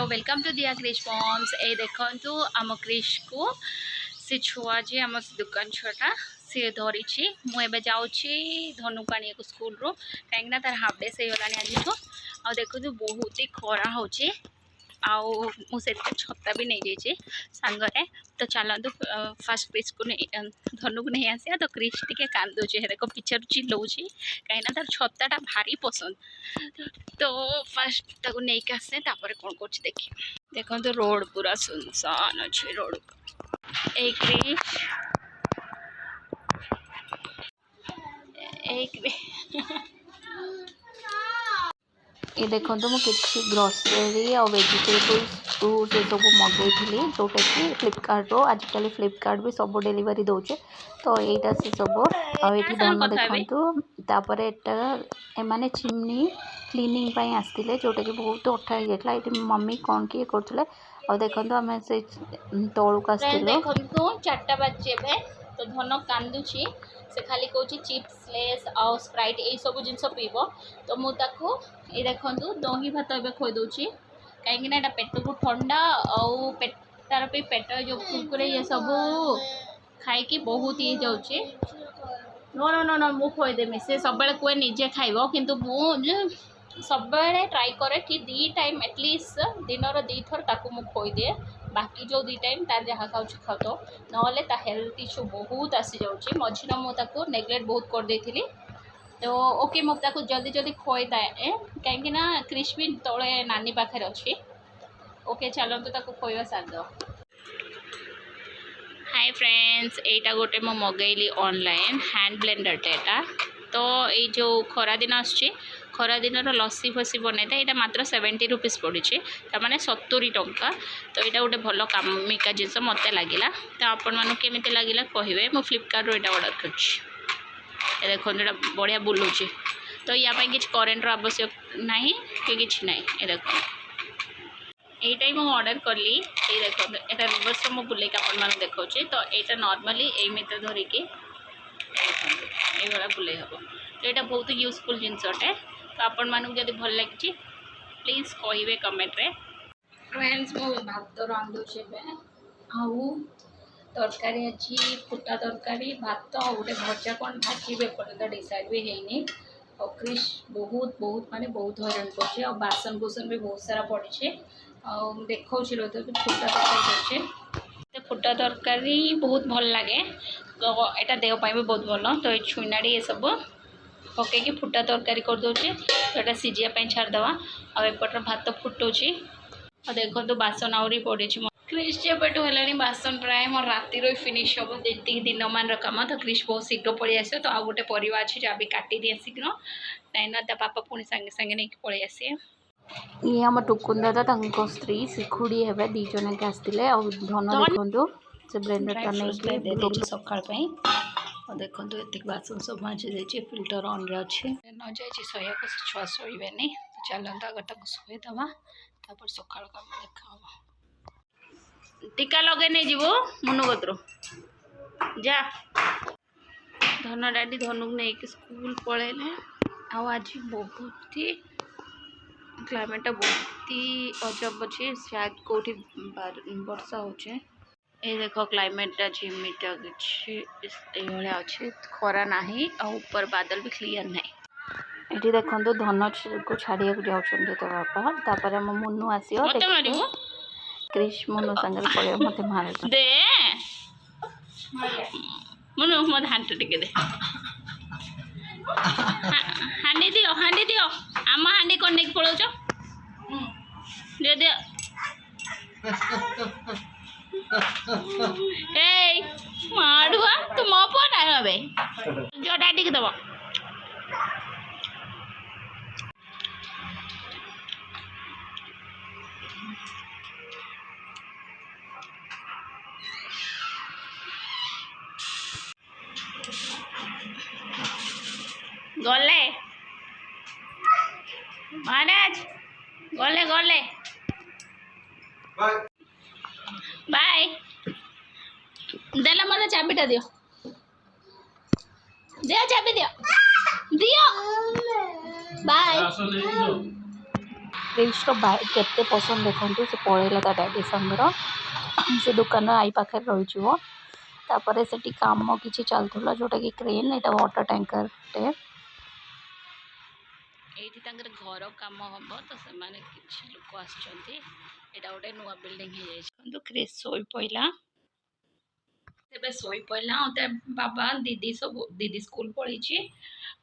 Hello welcome to दिया Krrish moms. ए देखंतु आम क्रिश को से छुआ जे आम दुकान छुआटा सी धरी मुझे जाऊँगी धनु पानी को स्कूल रू कहीं तार हाफ डे से गलानी आज आ देखो बहुत ही खरा हो मुझे छता भी नहीं जाइए सांगरे। तो चलतु फास्ट क्रिश को धनु को नहीं आसिया तो क्रिश टे कांदुचे देखो पिछड़ चिल्लाऊँगी कहीं तार छताटा भारी पसंद। तो फास्ट ताको नहीं आसे तापर कौन कर देखिए। देखो तो रोड पूरा सुनसान अच्छे रोड एक ये देखो तो मुझे ग्रोसरी और वेजिटेबल्स फ्रूट ये सब मगेली जोटा कि फ्लिपकार्ट रो आजिकल फ्लिपकार्ट भी सब डेलीवरी दौचे। तो यहाँ से सब आठी धन देखु तापर एमाने चिमनी क्लीनिंग आसते जोटा कि बहुत अठा हो जाता ये मम्मी कौन किए करते और देखो आम से तौक आस चार्टा बाजे तो धन कांदुची से खाली कौन चिप्स लेस आउ स्प्राइट यही सब जिन पीब। तो मुझे ये देखो दही भात ए खोदे कहीं पेट को ठंडा आउ तार पेट जो कुरकुरे ये सब खाई बहुत ये जाऊे। नो नो नो नो मु खोदेमी से सब कहे निजे खाइब किंतु सब ट्राए करे कि 2 टाइम एटलिस्ट दिन 2 थर ताकू मु खोदे बाकी जो 2 टाइम तार जहाँ खाऊ खाऊ तो ना हेल्थ इश्यू बहुत आसी जाऊँगी। मझिर मुझे नेग्लेक्ट बहुत कर देती तो ओके मुझे जल्दी जल्दी खोईदाए कहीं क्रिश भी तले नानी पाखे अच्छी। ओके चलते ताको खोवा सारद। हाय फ्रेंड्स एटा गोटे मो मगैली ऑनलाइन हैंड ब्लेंडर टेटा। तो ये जो खरा दिन आसुची खरा दिन लस्सी फसी बनई था यहाँ मात्र 70 रुपीज़ पड़ी मैंने 70 टंका। तो यहाँ गोटे भल कामिका जिनस मत लगे। तो आपण मानू केमी लगे कहे मुझे फ्लिपकार्ट रो ऑर्डर कर देखो ये बढ़िया बुलूची। तो या किसी करेन्टर आवश्यक ना कि किसी ना ये देखो यहीटा ही मुझे ऑर्डर कली। ये देखो यहाँ रिवर्स मुझे बुले आप देखा। तो यहाँ नॉर्मली एमती धरिकी ये बुले हम। तो यहाँ बहुत यूजफुल जिनसटे। तो आपण मानू जब भल लगी प्लीज कहे कमेंट रे। फ्रेंड्स मु भात रांधुचे आउ तरकारी अच्छी फुटा तरकारी भात और गोटे भजा कौन भाजी एपर्तंत डिसाइड भी है। और क्रिश बहुत बहुत माने बहुत हैरान कर बासन बुसन भी बहुत सारा पड़े देखा फुटा तरकारी तो फुटा तरकारी बहुत भल लगे। तो यहाँ देहपाई भी बहुत भल। तो ये छुईनाड़ी ये सब पकईकि फुटा तरकारी करदे तो यहाँ सीझापी छाड़देवा आउट भात फुटाऊँगी। और देखो तो बासन आहरी पड़ी क्रिश जेबेठू है बासन प्राय मोर रातिर फिनिश हम जी दिन मान कम। तो क्रिश बहुत शीघ्र पलि आस। तो आउ गोटे परिवा अच्छे जहाँ भी काटी दिए शीघ्र ना पापा पुणी सांगे सांगे नहीं पलि आसे। ये आम टुकुन दादा स्त्री शिखुड़ी हे दी जन के आसते धन देखो से ब्लेंडर नहीं सका देखो ये बासन सब माजी दे फिल्टर ऑन रे अच्छे न जाए शोया को छुआ शोबे नहीं। तो चलता अगर तक शोदेवा तापर सका देखा टीका लगे नहीं जीव मुनु कतर जा धन डाडी धनु नहीं कि स्कूल पलैले। आज बहुत ही क्लाइमेटा बहुत ही अजब अच्छे शायद कौटी वर्षा होचे। ये देखो क्लाइमेटा झिमिटा कि अच्छे खरा ना ऊपर बादल भी क्लीयर नहीं। ये देखो तो धन को छाड़िया जाऊँ तो बापा तापर आम मुनु आस क्रिश मुनु सांगे पड़े मत मार दे मुनु मत हाथ टिके दे हाँडी दियो आम हाँडी कौन नहीं पड़ो दे दे माड़ुआ तू मो पो ना हवे जो डाटी के दब गले महाराज गले गले बाय देला मत चाबीटा दियो दियो चाबी दियो दियो बाय। क्रिस्र बैग केते पसंद देखो से पलैला ता डैडी संगर से दुकान आई पाखे रही तापर से कम किसी चलूला जोटा कि क्रेन यहाँ वाटर टैंकर टे ये घर कम हम तो से लोक आटा गोटे नुआ बिल्डिंग क्रिस शो पड़ा तेरे शोई पड़ा बाबा दीदी सब दीदी स्कूल पलैची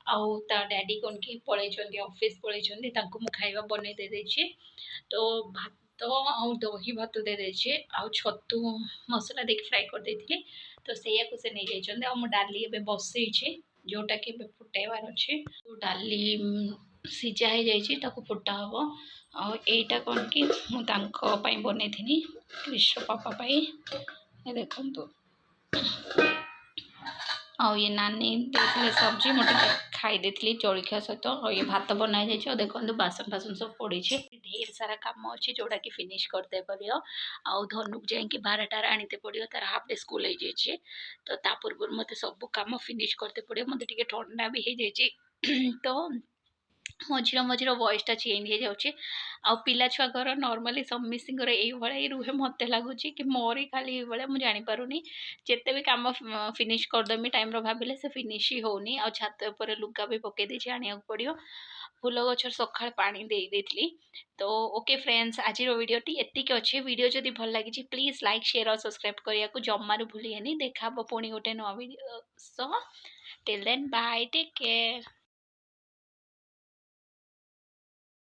आउ डैडी कौन कि पलैं ऑफिस पलैं खाइबा बन दे तो भात आउ दही भात दे देछे आउ छतु मसला देके फ्राई कर देथिले तो सेया को से नहीं जाइछन आ मो डाली एबे बसैछि जोटा कि फुटाइबार अच्छे तो डाली सीझा हो जाइछि ताको फुटा हबो आ एटा कोन कि मु तांको पई बनेथिनी कृष्ण पापा पई ए देखंतु आ ये नानी देथिले सब्जी मोटे खाई देथिली जलखिया सहित और ये भात बनाई जाइए देखो बासन फासन सब पड़ी ढेर सारा काम अच्छे जोड़ा कि फिनिश करते पड़ो आउ धनुक जाकि 12टार आनीते पड़ो तार हाफ डे स्कूल हो जाए तो ता पूर्व मत सब कम फिनिश करते पड़ो मत टे ठंडा भी हो जाए तो मझिरे मझिरे वॉइसटा चेंज हो जाऊँगी आउ पिला छुआ घर नॉर्मली समस्तर ये रुहे मत लगुच कि मोरी खाली ये मुझे जानीपारूनी जिते भी कम फिनिश करदेमी टाइम भाविले से फिनिश ही होनी आ छात पर लुगा भी पकई देछि आनिया पड़ो फूल गचर सका पानी दे देती तो ओके फ्रेंड्स आज वीडियोटी एतिक अच्छे वीडियो जदि भल लगी प्लीज लाइक शेयर और सब्सक्राइब करने को जमार भूलिए देखा पुणी गोटे नुआ video so till then bye take care.